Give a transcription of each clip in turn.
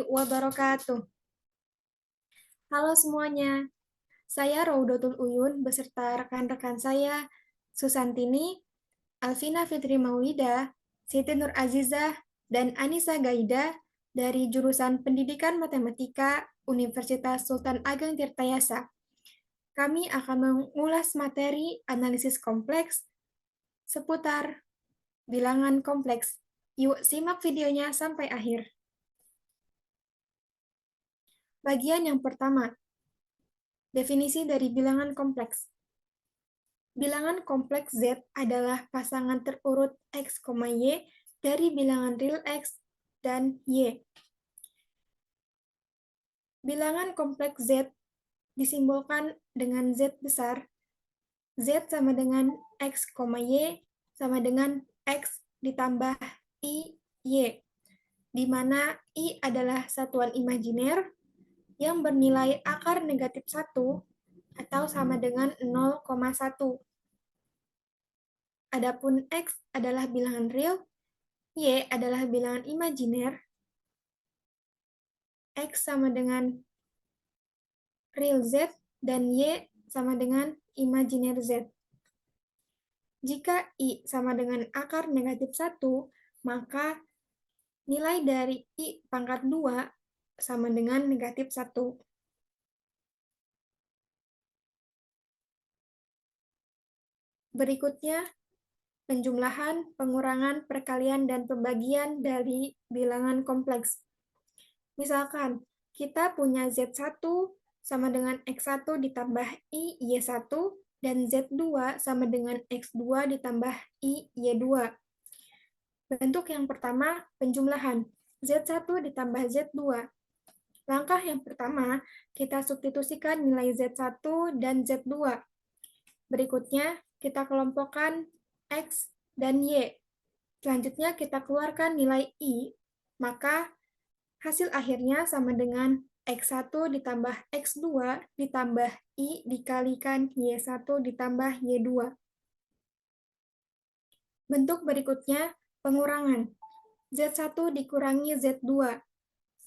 warahmatullahi wabarakatuh. Halo semuanya, saya Raudatul Uyun beserta rekan-rekan saya, Susantini, Alvina Fitri Maulida, Siti Nur Azizah, dan Anissa Gaida dari jurusan Pendidikan Matematika Universitas Sultan Ageng Tirtayasa. Kami akan mengulas materi analisis kompleks seputar bilangan kompleks. Yuk simak videonya sampai akhir. Bagian yang pertama, definisi dari bilangan kompleks. Bilangan kompleks Z adalah pasangan terurut X, Y dari bilangan real X dan Y. Bilangan kompleks Z disimbolkan dengan Z besar. Z sama dengan X, Y sama dengan X ditambah I, Y, di mana I adalah satuan imajiner yang bernilai akar negatif 1 atau sama dengan 0,1. Adapun X adalah bilangan real, Y adalah bilangan imajiner, X sama dengan real Z, dan Y sama dengan imajiner Z. Jika I sama dengan akar negatif 1, maka nilai dari I pangkat 2 sama dengan negatif 1. Berikutnya, penjumlahan, pengurangan, perkalian, dan pembagian dari bilangan kompleks. Misalkan, kita punya Z1 sama dengan X1 ditambah I, Y1, dan Z2 sama dengan X2 ditambah I, Y2. Bentuk yang pertama, penjumlahan. Z1 ditambah Z2. Langkah yang pertama, kita substitusikan nilai Z1 dan Z2. Berikutnya, kita kelompokkan X dan Y. Selanjutnya, kita keluarkan nilai I, maka hasil akhirnya sama dengan X1 ditambah X2 ditambah I dikalikan Y1 ditambah Y2. Bentuk berikutnya, pengurangan. Z1 dikurangi Z2.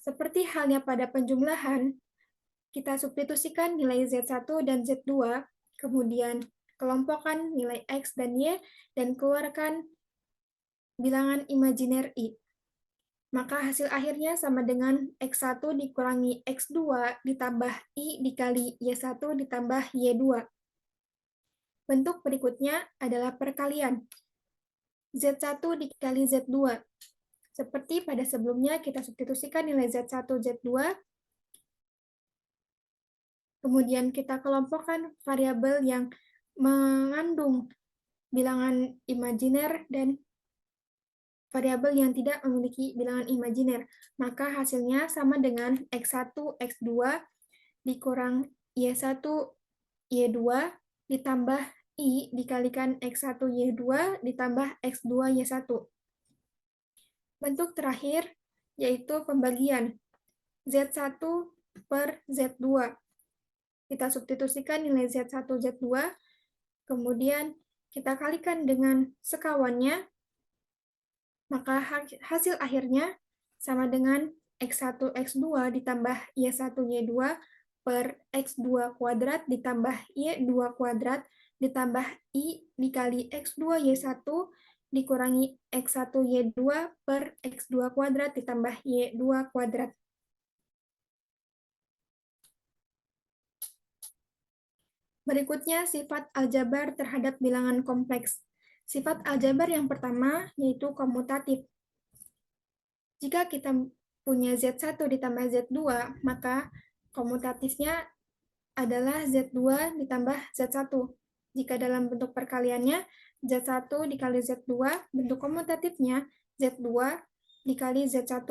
Seperti halnya pada penjumlahan, kita substitusikan nilai Z1 dan Z2, kemudian kelompokkan nilai X dan Y, dan keluarkan bilangan imajiner I. Maka hasil akhirnya sama dengan X1 dikurangi X2 ditambah I dikali Y1 ditambah Y2. Bentuk berikutnya adalah perkalian. Z1 dikali Z2. Seperti pada sebelumnya, kita substitusikan nilai Z1, Z2, kemudian kita kelompokkan variabel yang mengandung bilangan imajiner dan variabel yang tidak memiliki bilangan imajiner. Maka hasilnya sama dengan X1, X2 dikurang Y1, Y2 ditambah I dikalikan X1, Y2 ditambah X2, Y1. Bentuk terakhir yaitu pembagian Z1 per Z2. Kita substitusikan nilai Z1, Z2, kemudian kita kalikan dengan sekawannya, maka hasil akhirnya sama dengan X1, X2 ditambah Y1, Y2 per X2 kuadrat ditambah Y2 kuadrat ditambah I dikali X2, Y1 dikurangi X1, Y2 per X2 kuadrat ditambah Y2 kuadrat. Berikutnya, sifat aljabar terhadap bilangan kompleks. Sifat aljabar yang pertama yaitu komutatif. Jika kita punya Z1 ditambah Z2, maka komutatifnya adalah Z2 ditambah Z1. Jika dalam bentuk perkaliannya, Z1 dikali Z2, bentuk komutatifnya Z2 dikali Z1.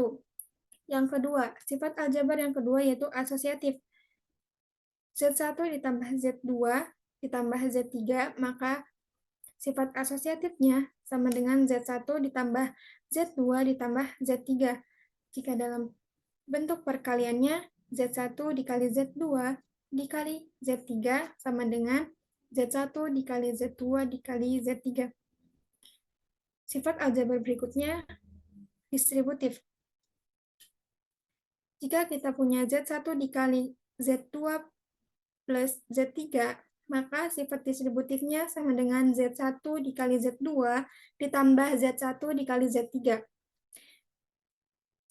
Yang kedua, sifat aljabar yang kedua yaitu asosiatif. Z1 ditambah Z2 ditambah Z3, maka sifat asosiatifnya sama dengan Z1 ditambah Z2 ditambah Z3. Jika dalam bentuk perkaliannya, Z1 dikali Z2 dikali Z3 sama dengan Z1 dikali Z2 dikali Z3. Sifat aljabar berikutnya distributif. Jika kita punya Z1 dikali Z2 plus Z3, maka sifat distributifnya sama dengan Z1 dikali Z2 ditambah Z1 dikali Z3.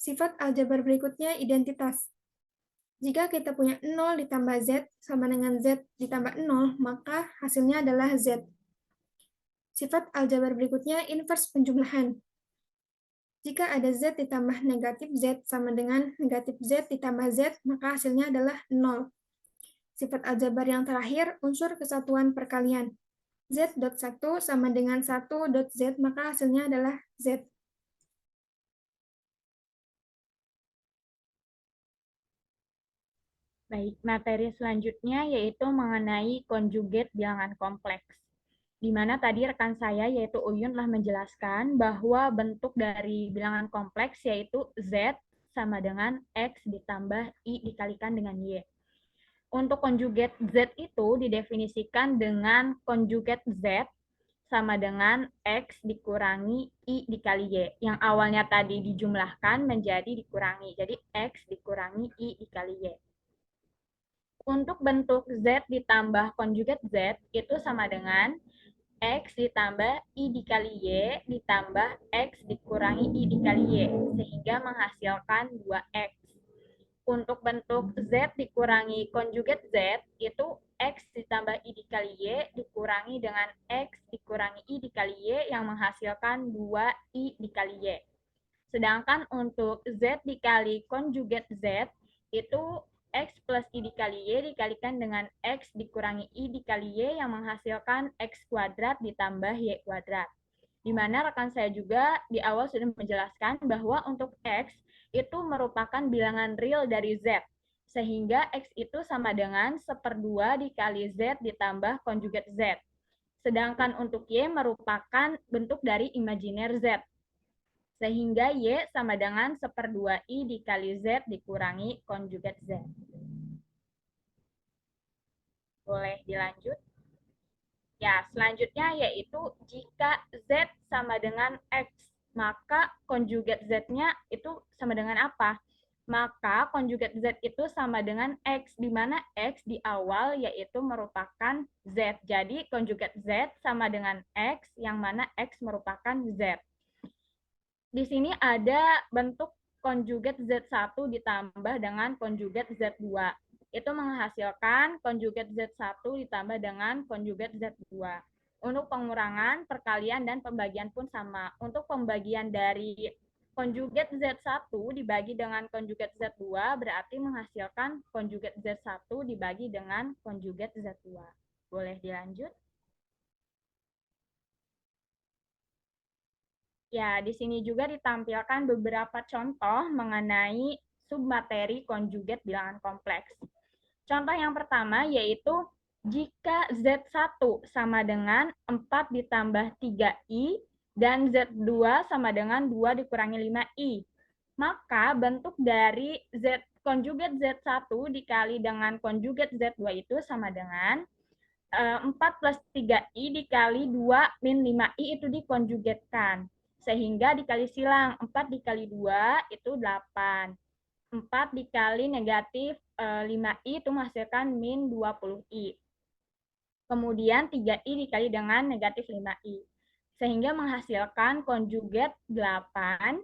Sifat aljabar berikutnya identitas. Jika kita punya 0 ditambah Z sama dengan Z ditambah 0, maka hasilnya adalah Z. Sifat aljabar berikutnya inverse penjumlahan. Jika ada Z ditambah negatif Z sama dengan negatif Z ditambah Z, maka hasilnya adalah 0. Sifat aljabar yang terakhir, unsur kesatuan perkalian. Z.1 sama dengan 1.Z, maka hasilnya adalah Z. Baik, materi selanjutnya yaitu mengenai konjugat bilangan kompleks. Di mana tadi rekan saya yaitu Uyun telah menjelaskan bahwa bentuk dari bilangan kompleks yaitu Z sama dengan X ditambah I dikalikan dengan Y. Untuk konjugat Z itu didefinisikan dengan konjugat Z sama dengan X dikurangi I dikali Y. Yang awalnya tadi dijumlahkan menjadi dikurangi. Jadi X dikurangi I dikali Y. Untuk bentuk Z ditambah konjugat Z itu sama dengan X ditambah I dikali Y ditambah X dikurangi I dikali Y, sehingga menghasilkan 2X. Untuk bentuk Z dikurangi konjugat Z, itu X ditambah I dikali Y dikurangi dengan X dikurangi I dikali Y yang menghasilkan 2I dikali Y. Sedangkan untuk Z dikali konjugat Z, itu X plus I dikali Y dikalikan dengan X dikurangi I dikali Y yang menghasilkan X kuadrat ditambah Y kuadrat. Di mana rekan saya juga di awal sudah menjelaskan bahwa untuk X itu merupakan bilangan real dari Z. Sehingga X itu sama dengan 1/2 dikali Z ditambah konjugat Z. Sedangkan untuk Y merupakan bentuk dari imajiner Z. Sehingga Y sama dengan 1/2 I dikali Z dikurangi konjugat Z. Boleh dilanjut? Ya, selanjutnya yaitu jika Z sama dengan X, maka konjugat Z-nya itu sama dengan apa? Maka konjugat Z itu sama dengan X, di mana X di awal yaitu merupakan Z. Jadi konjugat Z sama dengan X, yang mana X merupakan Z. Di sini ada bentuk konjugat Z1 ditambah dengan konjugat Z2. Itu menghasilkan konjugat Z1 ditambah dengan konjugat Z2. Untuk pengurangan, perkalian, dan pembagian pun sama. Untuk pembagian dari konjugat Z1 dibagi dengan konjugat Z2 berarti menghasilkan konjugat Z1 dibagi dengan konjugat Z2. Boleh dilanjut? Ya, di sini juga ditampilkan beberapa contoh mengenai submateri konjugat bilangan kompleks. Contoh yang pertama yaitu jika Z1 sama dengan 4 ditambah 3I dan Z2 sama dengan 2 dikurangi 5I. Maka bentuk dari Z konjugat Z1 dikali dengan konjugat Z2 itu sama dengan 4 plus 3I dikali 2 min 5I itu dikonjugatkan. Sehingga dikali silang, 4 dikali 2 itu 8. 4 dikali negatif 5I itu menghasilkan min 20I. Kemudian 3I dikali dengan negatif 5I. Sehingga menghasilkan konjugat 8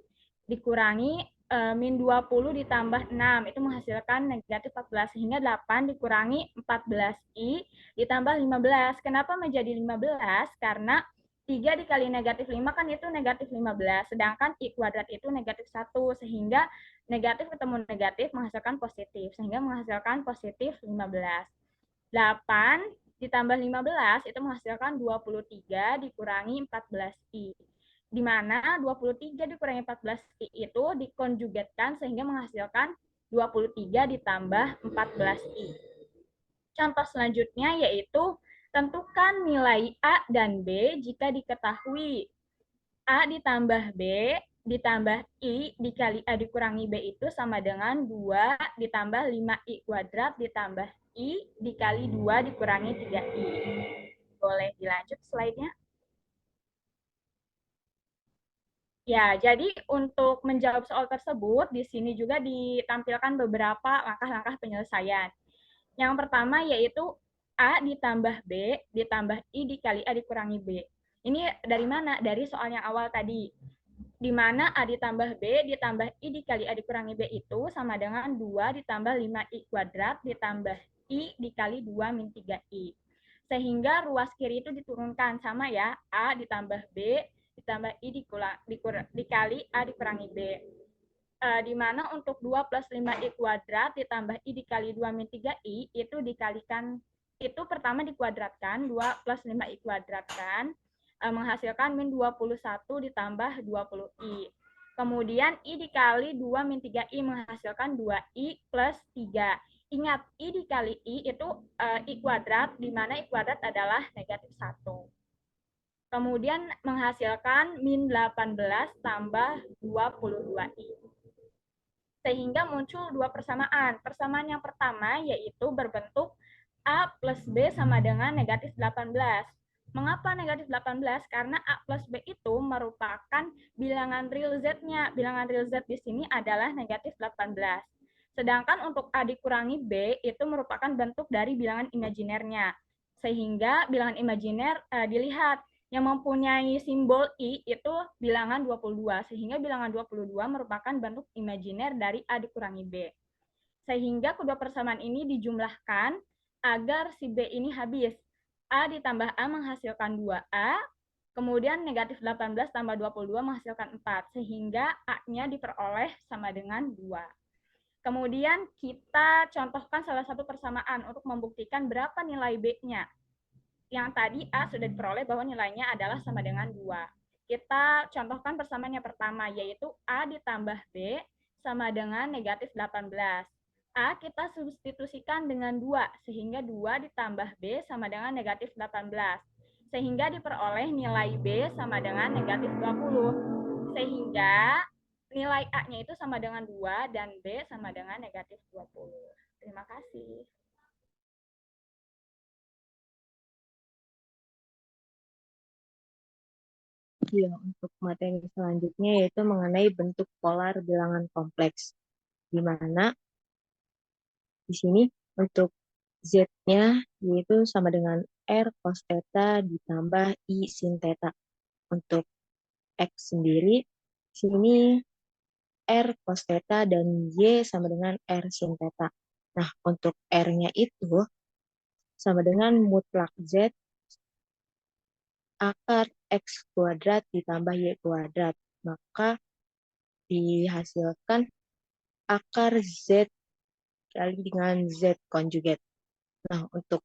dikurangi min 20 ditambah 6. Itu menghasilkan negatif 14. Sehingga 8 dikurangi 14I ditambah 15. Kenapa menjadi 15? Karena 3 dikali negatif 5 kan itu negatif 15. Sedangkan I kuadrat itu negatif 1. Sehingga negatif ketemu negatif menghasilkan positif. Sehingga menghasilkan positif 15. 8 ditambah 15 itu menghasilkan 23 dikurangi 14I. Di mana 23 dikurangi 14I itu dikonjugatkan sehingga menghasilkan 23 ditambah 14I. Contoh selanjutnya yaitu tentukan nilai A dan B jika diketahui A ditambah B ditambah I dikali A dikurangi B itu sama dengan 2 ditambah 5I kuadrat ditambah I dikali 2 dikurangi 3I. Boleh dilanjut slide-nya? Ya, jadi untuk menjawab soal tersebut, di sini juga ditampilkan beberapa langkah-langkah penyelesaian. Yang pertama yaitu A ditambah B ditambah I dikali A dikurangi B. Ini dari mana? Dari soal yang awal tadi. Di mana A ditambah B ditambah I dikali A dikurangi B itu sama dengan 2 ditambah 5I kuadrat ditambah I dikali 2 min 3I. Sehingga ruas kiri itu diturunkan sama ya, A ditambah B ditambah I dikali A dikurangi B. Di mana untuk 2 plus 5i kuadrat ditambah i dikali 2 min 3i itu dikalikan, itu pertama dikuadratkan, 2 plus 5i kuadratkan, menghasilkan min 21 ditambah 20i. Kemudian i dikali 2 min 3i menghasilkan 2i plus 3. Ingat, i dikali i itu i kuadrat, di mana i kuadrat adalah negatif 1. Kemudian menghasilkan min 18 tambah 22i. Sehingga muncul dua persamaan. Persamaan yang pertama yaitu berbentuk A plus B sama dengan negatif 18. Mengapa negatif 18? Karena A plus B itu merupakan bilangan real Z-nya. Bilangan real Z di sini adalah negatif 18. Sedangkan untuk A dikurangi B itu merupakan bentuk dari bilangan imajinernya. Sehingga bilangan imajiner dilihat yang mempunyai simbol I itu bilangan 22, sehingga bilangan 22 merupakan bentuk imajiner dari A dikurangi B. Sehingga kedua persamaan ini dijumlahkan agar si B ini habis. A ditambah A menghasilkan 2A, kemudian negatif 18 tambah 22 menghasilkan 4, sehingga A-nya diperoleh sama dengan 2. Kemudian kita contohkan salah satu persamaan untuk membuktikan berapa nilai B-nya. Yang tadi A sudah diperoleh bahwa nilainya adalah sama dengan 2. Kita contohkan persamaan yang pertama, yaitu A ditambah B sama dengan negatif 18. A kita substitusikan dengan 2, sehingga 2 ditambah B sama dengan negatif 18. Sehingga diperoleh nilai B sama dengan negatif 20. Sehingga nilai A-nya itu sama dengan 2 dan B sama dengan negatif 20. Terima kasih. Ya, untuk materi selanjutnya yaitu mengenai bentuk polar bilangan kompleks. Di mana di sini untuk Z-nya yaitu sama dengan R cos theta ditambah I sin theta. Untuk X sendiri, sini R cos theta dan Y sama dengan R sin theta. Nah, untuk R-nya itu sama dengan mutlak Z akar X kuadrat ditambah Y kuadrat. Maka dihasilkan akar Z kali dengan Z konjugat. Nah, untuk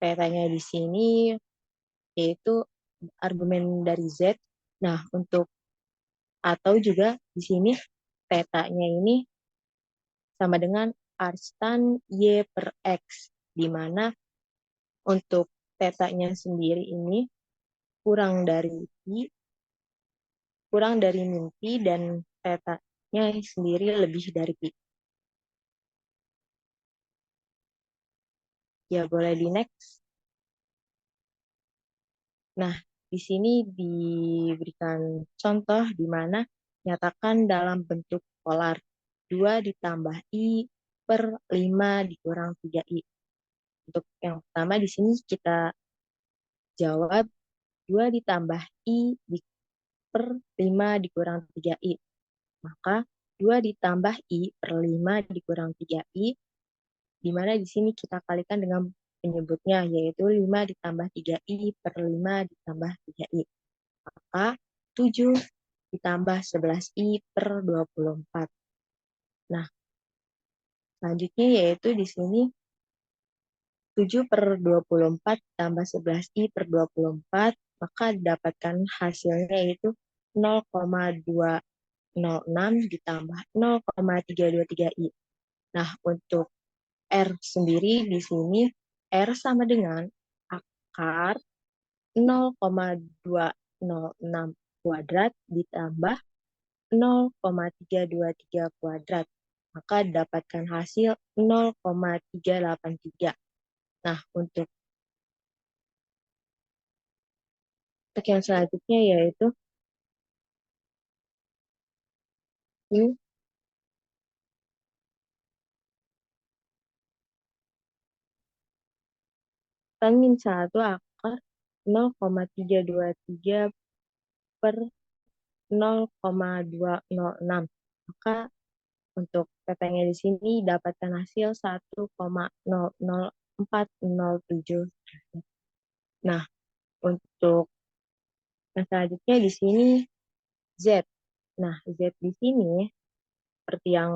petanya di sini yaitu argumen dari Z. Nah, untuk atau juga di sini petanya ini sama dengan R stan Y per X, di mana untuk petanya sendiri ini kurang dari pi, kurang dari min pi, dan petanya sendiri lebih dari pi. Ya, boleh di next. Nah, di sini diberikan contoh di mana nyatakan dalam bentuk polar 2 ditambah I per 5 dikurang 3I. Untuk yang pertama di sini kita jawab 2 ditambah I per 5 dikurang 3I. Maka 2 ditambah I per 5 dikurang 3I, di mana di sini kita kalikan dengan penyebutnya, yaitu 5 ditambah 3I per 5 ditambah 3I. Maka 7 ditambah 11I per 24. Nah, selanjutnya yaitu di sini 7 per 24 tambah 11I per 24, maka didapatkan hasilnya yaitu 0,206 ditambah 0,323I. Nah, untuk R sendiri di sini, R sama dengan akar 0,206 kuadrat ditambah 0,323 kuadrat. Maka dapatkan hasil 0,383. Nah, untuk yang selanjutnya yaitu Ini tan min 1 akar 0,323 per 0,206. Maka untuk PP-nya di sini dapatkan hasil 1,00407. Nah, untuk yang selanjutnya di sini Z. Nah, Z di sini seperti yang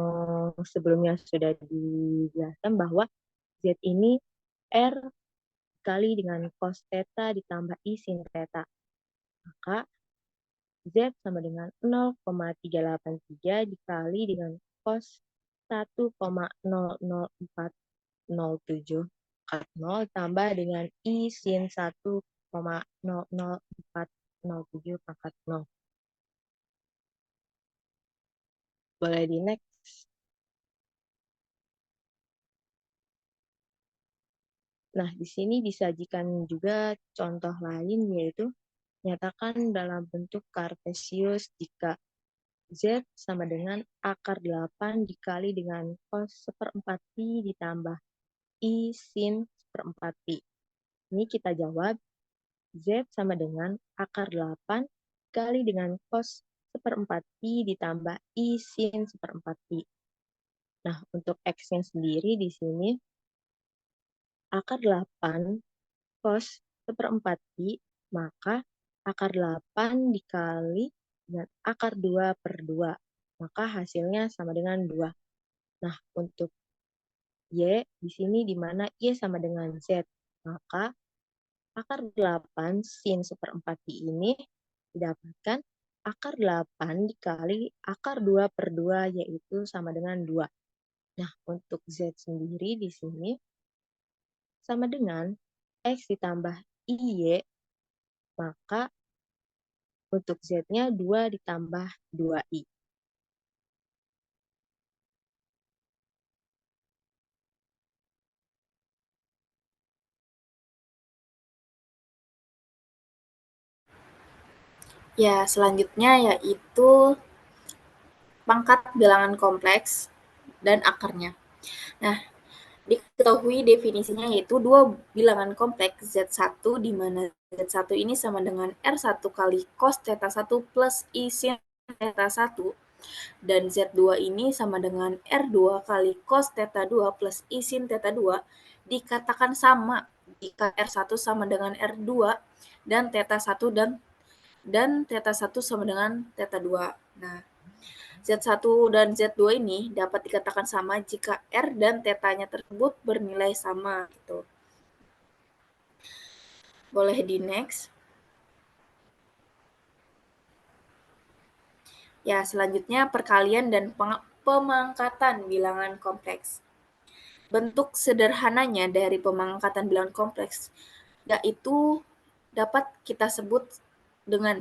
sebelumnya sudah dijelaskan bahwa Z ini R dikali dengan cos theta ditambah I sin theta. Maka Z sama dengan 0,383 dikali dengan cos 1,00407 pangkat 0 tambah dengan I sin 1,00407 pangkat 0. Boleh di next. Nah, di sini disajikan juga contoh lain, yaitu nyatakan dalam bentuk kartesius jika Z sama dengan akar 8 dikali dengan cos 1/4 pi ditambah I sin 1/4 pi. Ini kita jawab Z sama dengan akar 8 dikali dengan cos 1/4 pi ditambah I sin 1/4 pi. Nah, untuk X-nya sendiri di sini akar 8 cos 1/4 pi, maka akar 8 dikali dengan akar 2 per 2. Maka hasilnya sama dengan 2. Nah, untuk Y di sini di mana Y sama dengan Z. Maka akar 8 sin 1/4 pi ini didapatkan akar 8 dikali akar 2 per 2, yaitu sama dengan 2. Nah, untuk Z sendiri di sini sama dengan X ditambah IY, maka untuk Z-nya 2 ditambah 2I. Ya, selanjutnya yaitu pangkat bilangan kompleks dan akarnya. Nah, diketahui definisinya yaitu dua bilangan kompleks Z1 di mana Z1 ini sama dengan R1 kali cos theta 1 plus I sin theta 1 dan Z2 ini sama dengan R2 kali cos theta 2 plus I sin theta 2 dikatakan sama jika R1 sama dengan R2 dan theta 1 dan theta 1 sama dengan theta 2. Nah, Z1 dan Z2 ini dapat dikatakan sama jika R dan tetanya tersebut bernilai sama gitu. Boleh di next. Ya, selanjutnya perkalian dan pemangkatan bilangan kompleks. Bentuk sederhananya dari pemangkatan bilangan kompleks yaitu dapat kita sebut dengan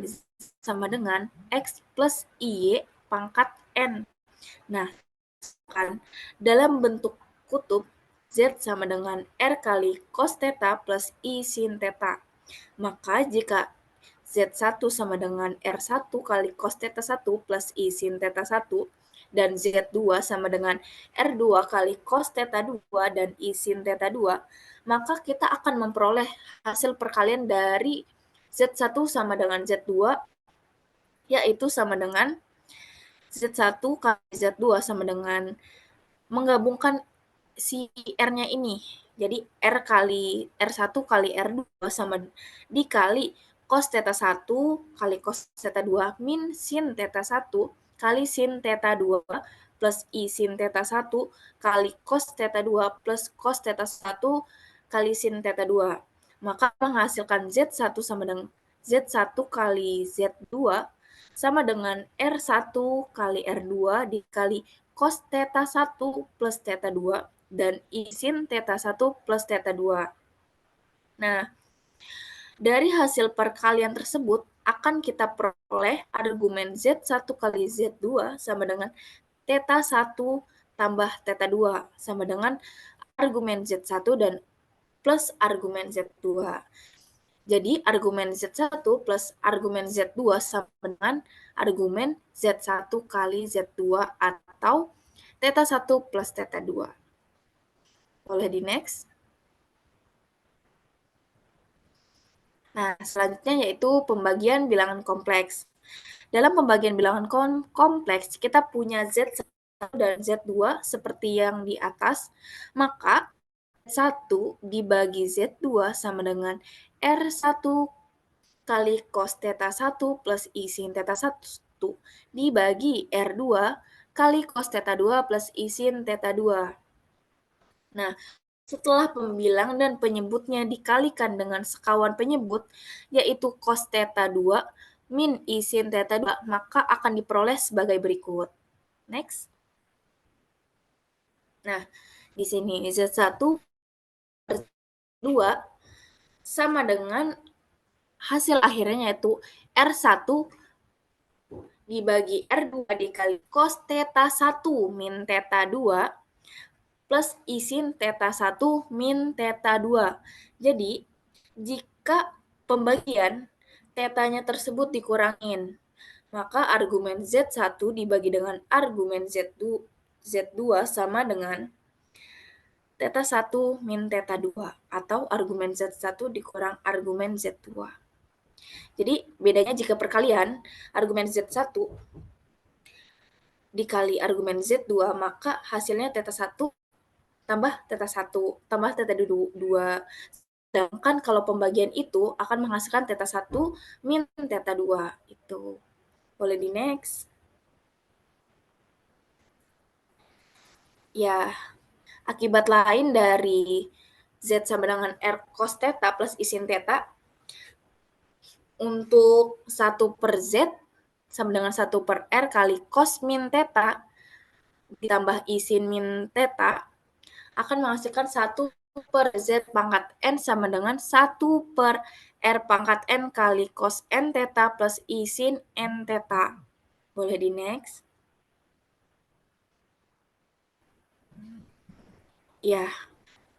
sama dengan X plus IY pangkat N. Nah, kan dalam bentuk kutub Z sama dengan R kali cos theta plus I sin theta. Maka jika Z1 sama dengan R1 kali cos theta 1 plus I sin theta 1 dan Z2 sama dengan R2 kali cos theta 2 dan I sin theta 2, maka kita akan memperoleh hasil perkalian dari Z1 sama dengan Z2 yaitu sama dengan Z1 kali Z2 sama dengan menggabungkan si R-nya ini. Jadi R kali R1 kali R2 sama dikali cos theta 1 kali cos theta 2 min sin theta 1 kali sin theta 2 plus I sin theta 1 kali cos theta 2 plus cos theta 1 kali sin theta 2. Maka menghasilkan Z1 sama dengan Z1 kali Z2 sama dengan R1 kali R2 dikali cos theta 1 plus theta 2 dan I sin theta 1 plus theta 2. Nah, dari hasil perkalian tersebut akan kita peroleh argumen Z1 kali Z2 sama dengan theta 1 tambah theta 2 sama dengan argumen Z1 dan plus argumen Z2. Jadi argumen Z1 plus argumen Z2 sama dengan argumen Z1 kali Z2 atau theta 1 plus theta 2. Boleh di next. Nah, selanjutnya yaitu pembagian bilangan kompleks. Dalam pembagian bilangan kompleks, kita punya Z1 dan Z2 seperti yang di atas, maka Z1 dibagi Z2 sama dengan R1 kali cos theta 1 plus I sin theta 1 dibagi R2 kali cos theta 2 plus I sin theta 2. Nah, setelah pembilang dan penyebutnya dikalikan dengan sekawan penyebut, yaitu cos theta 2 min I sin theta 2, maka akan diperoleh sebagai berikut. Next. Nah, di sini Z1 per 2 sama dengan hasil akhirnya yaitu R1 dibagi R2 dikali cos theta 1 min theta 2 plus I sin theta 1 min theta 2. Jadi, jika pembagian tetanya tersebut dikurangin, maka argumen Z1 dibagi dengan argumen Z2 sama dengan theta 1 min theta 2 atau argumen Z1 dikurang argumen Z2. Jadi, bedanya jika perkalian argumen Z1 dikali argumen Z2, maka hasilnya theta 1 tambah theta 1 tambah theta 2. Sedangkan kalau pembagian itu akan menghasilkan theta 1 min theta 2. Itu. Boleh di next. Ya, akibat lain dari Z sama dengan R cos theta plus I sin theta, untuk 1 per Z sama dengan 1 per R kali cos min theta ditambah I sin min theta akan menghasilkan 1 per Z pangkat N sama dengan 1 per R pangkat N kali cos N theta plus I sin N theta. Boleh di next. Ya,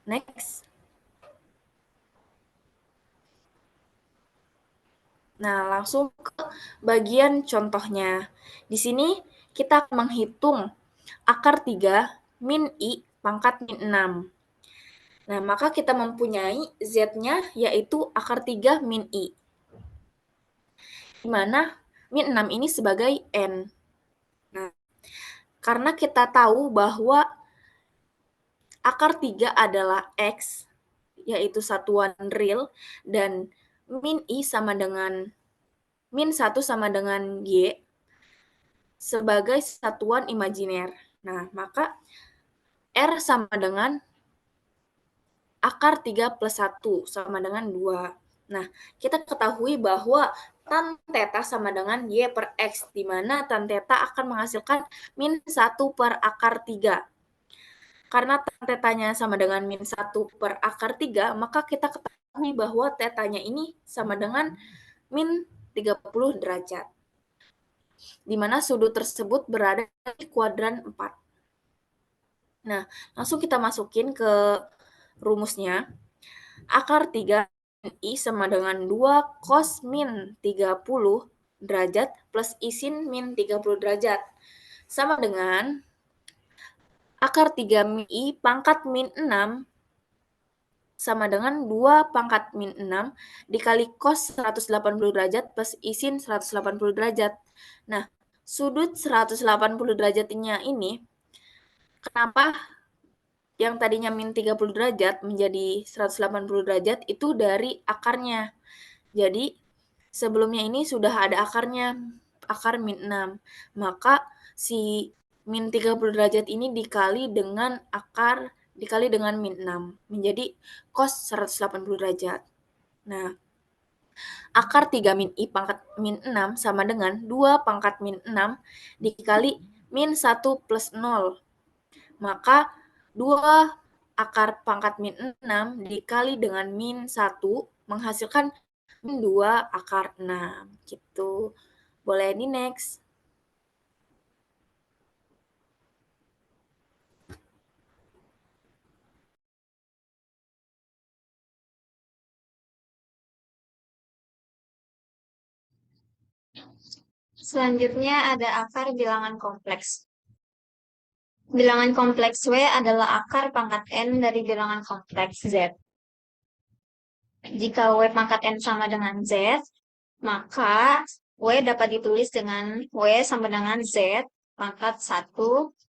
next. Nah, langsung ke bagian contohnya. Di sini kita menghitung akar 3 min I pangkat min 6. Nah, maka kita mempunyai Z-nya yaitu akar 3 min I. Di mana min 6 ini sebagai N. Nah, karena kita tahu bahwa akar 3 adalah X, yaitu satuan real, dan min I sama dengan min 1 sama dengan Y sebagai satuan imajiner. Nah, maka R sama dengan akar 3 plus 1 sama dengan 2. Nah, kita ketahui bahwa tan theta sama dengan Y per X, di mana tan theta akan menghasilkan min 1 per akar 3. Karena tan tetanya sama dengan min 1 per akar 3, maka kita ketahui bahwa tetanya ini sama dengan min 30 derajat. Di mana sudut tersebut berada di kuadran 4. Nah, langsung kita masukin ke rumusnya. Akar 3 I sama dengan 2 cos min 30 derajat plus I sin min 30 derajat. Sama dengan akar 3 min I pangkat min 6 sama dengan 2 pangkat min 6 dikali cos 180 derajat plus I sin 180 derajat. Nah, sudut 180 derajatnya ini, kenapa yang tadinya min 30 derajat menjadi 180 derajat itu dari akarnya. Jadi, sebelumnya ini sudah ada akarnya, akar min 6. Maka, si min 30 derajat ini dikali dengan akar dikali dengan min 6, menjadi cos 180 derajat. Nah, akar 3 min I pangkat min 6 sama dengan 2 pangkat min 6 dikali min 1 plus 0. Maka 2 akar pangkat min 6 dikali dengan min 1 menghasilkan min 2 akar 6. Gitu. Boleh di next. Selanjutnya ada akar bilangan kompleks. Bilangan kompleks W adalah akar pangkat N dari bilangan kompleks Z. Jika W pangkat N sama dengan Z, maka W dapat ditulis dengan W sama dengan Z pangkat 1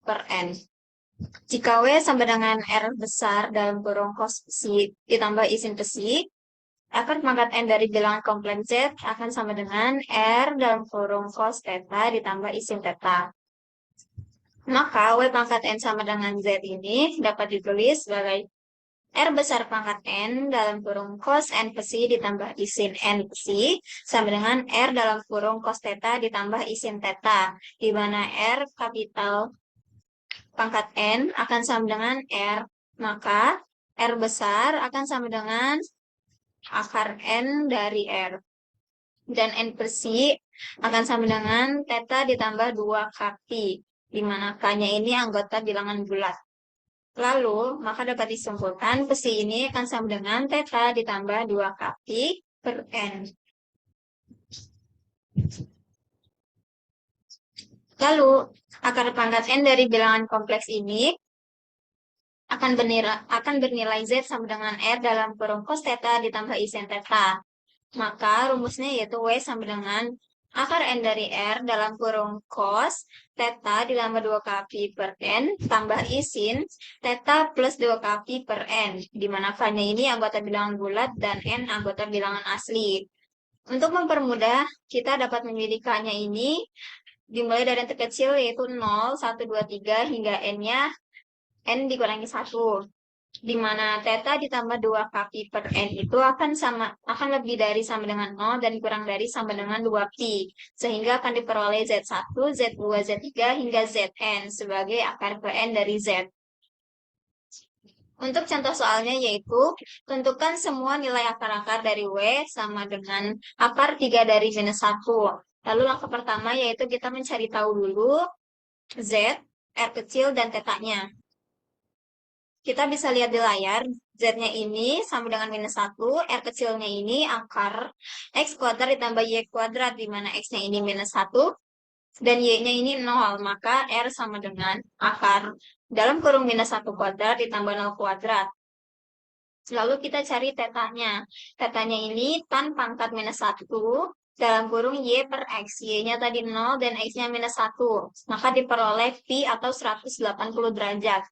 per N. Jika W sama dengan R besar dalam kurung cos psi ditambah I sin psi, akar pangkat N dari bilangan kompleks Z akan sama dengan R dalam kurung cos theta ditambah I sin theta. Maka W pangkat N sama dengan Z ini dapat ditulis sebagai R besar pangkat N dalam kurung cos N psi ditambah I sin N psi sama dengan R dalam kurung cos theta ditambah I sin theta, di mana R kapital pangkat N akan sama dengan R, maka R besar akan sama dengan akar N dari R. Dan N psi akan sama dengan theta ditambah 2 kaki, di mana K-nya ini anggota bilangan bulat. Lalu, maka dapat disimpulkan psi ini akan sama dengan theta ditambah 2 kaki per N. Lalu, akar pangkat N dari bilangan kompleks ini akan bernilai Z sama dengan R dalam kurung cos theta ditambah I sin theta. Maka rumusnya yaitu W sama dengan akar N dari R dalam kurung cos theta ditambah 2 kaki per N tambah I sin theta plus 2 kaki per N, di mana K-nya ini anggota bilangan bulat dan N anggota bilangan asli. Untuk mempermudah, kita dapat memilih K-nya ini dimulai dari yang terkecil yaitu 0, 1, 2, 3 hingga N-nya N dikurangi 1. Di mana theta ditambah 2 kaki per N itu akan lebih dari sama dengan 0 dan kurang dari sama dengan 2 pi. Sehingga akan diperoleh Z1, Z2, Z3 hingga Zn sebagai akar Pn dari Z. Untuk contoh soalnya yaitu, tentukan semua nilai akar-akar dari W sama dengan akar 3 dari minus 1. Lalu langkah pertama yaitu kita mencari tahu dulu Z, R kecil, dan θ-nya. Kita bisa lihat di layar, Z-nya ini sama dengan minus 1, R kecilnya ini akar X kuadrat ditambah Y kuadrat, di mana X-nya ini minus 1, dan Y-nya ini 0, maka R sama dengan akar dalam kurung minus 1 kuadrat ditambah 0 kuadrat. Lalu kita cari θ-nya. θ-nya ini tan pangkat minus 1 dalam kurung Y per X. Y-nya tadi 0 dan X-nya minus 1. Maka diperoleh pi atau 180 derajat.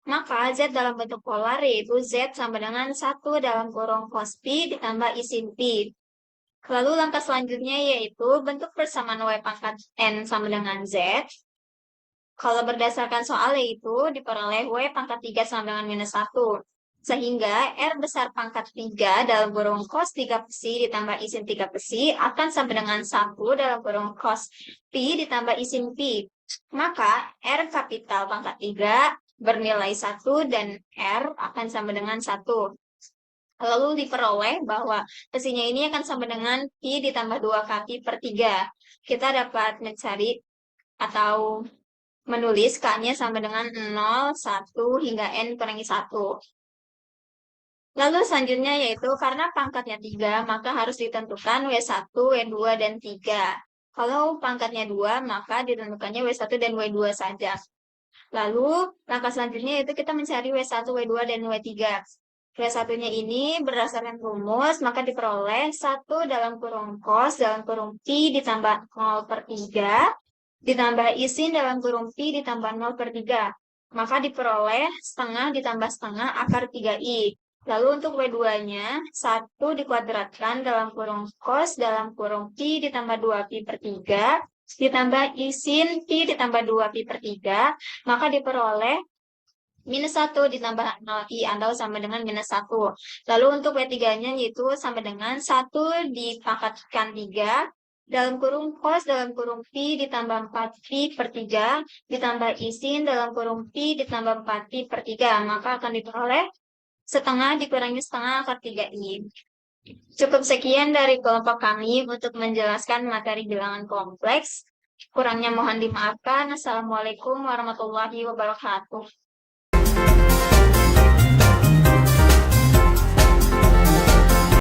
Maka Z dalam bentuk polar yaitu Z sama dengan 1 dalam kurung cos pi ditambah I sin pi. Lalu langkah selanjutnya yaitu bentuk persamaan Y pangkat N sama dengan Z. Kalau berdasarkan soal yaitu diperoleh Y pangkat 3 sama dengan minus 1. Sehingga R besar pangkat 3 dalam kurung cos 3 psi ditambah I sin 3 psi akan sama dengan 1 dalam kurung cos pi ditambah I sin pi. Maka R kapital pangkat 3 bernilai 1 dan R akan sama dengan 1. Lalu diperoleh bahwa psinya ini akan sama dengan pi ditambah 2 kaki per 3. Kita dapat mencari atau menulis K-nya sama dengan 0, 1, hingga N kurangi 1. Lalu selanjutnya yaitu karena pangkatnya 3, maka harus ditentukan W1, W2, dan 3. Kalau pangkatnya 2, maka ditentukannya W1 dan W2 saja. Lalu, langkah selanjutnya yaitu kita mencari W1, W2, dan W3. W1-nya ini berdasarkan rumus, maka diperoleh 1 dalam kurung cos dalam kurung pi ditambah 0 per 3, ditambah I sin dalam kurung pi ditambah 0 per 3. Maka diperoleh setengah ditambah setengah akar 3i. Lalu untuk W2-nya, 1 dikuadratkan dalam kurung cos dalam kurung pi ditambah 2pi per 3, ditambah I sin pi ditambah 2pi per 3, maka diperoleh minus 1 ditambah 0i atau sama dengan minus 1. Lalu untuk W3-nya yaitu sama dengan 1 dipangkatkan 3, dalam kurung cos dalam kurung pi ditambah 4pi per 3, ditambah I sin dalam kurung pi ditambah 4pi per 3, maka akan diperoleh setengah dikurangi setengah akar 3i. Cukup sekian dari kelompok kami untuk menjelaskan materi bilangan kompleks. Kurangnya mohon dimaafkan. Assalamualaikum warahmatullahi wabarakatuh.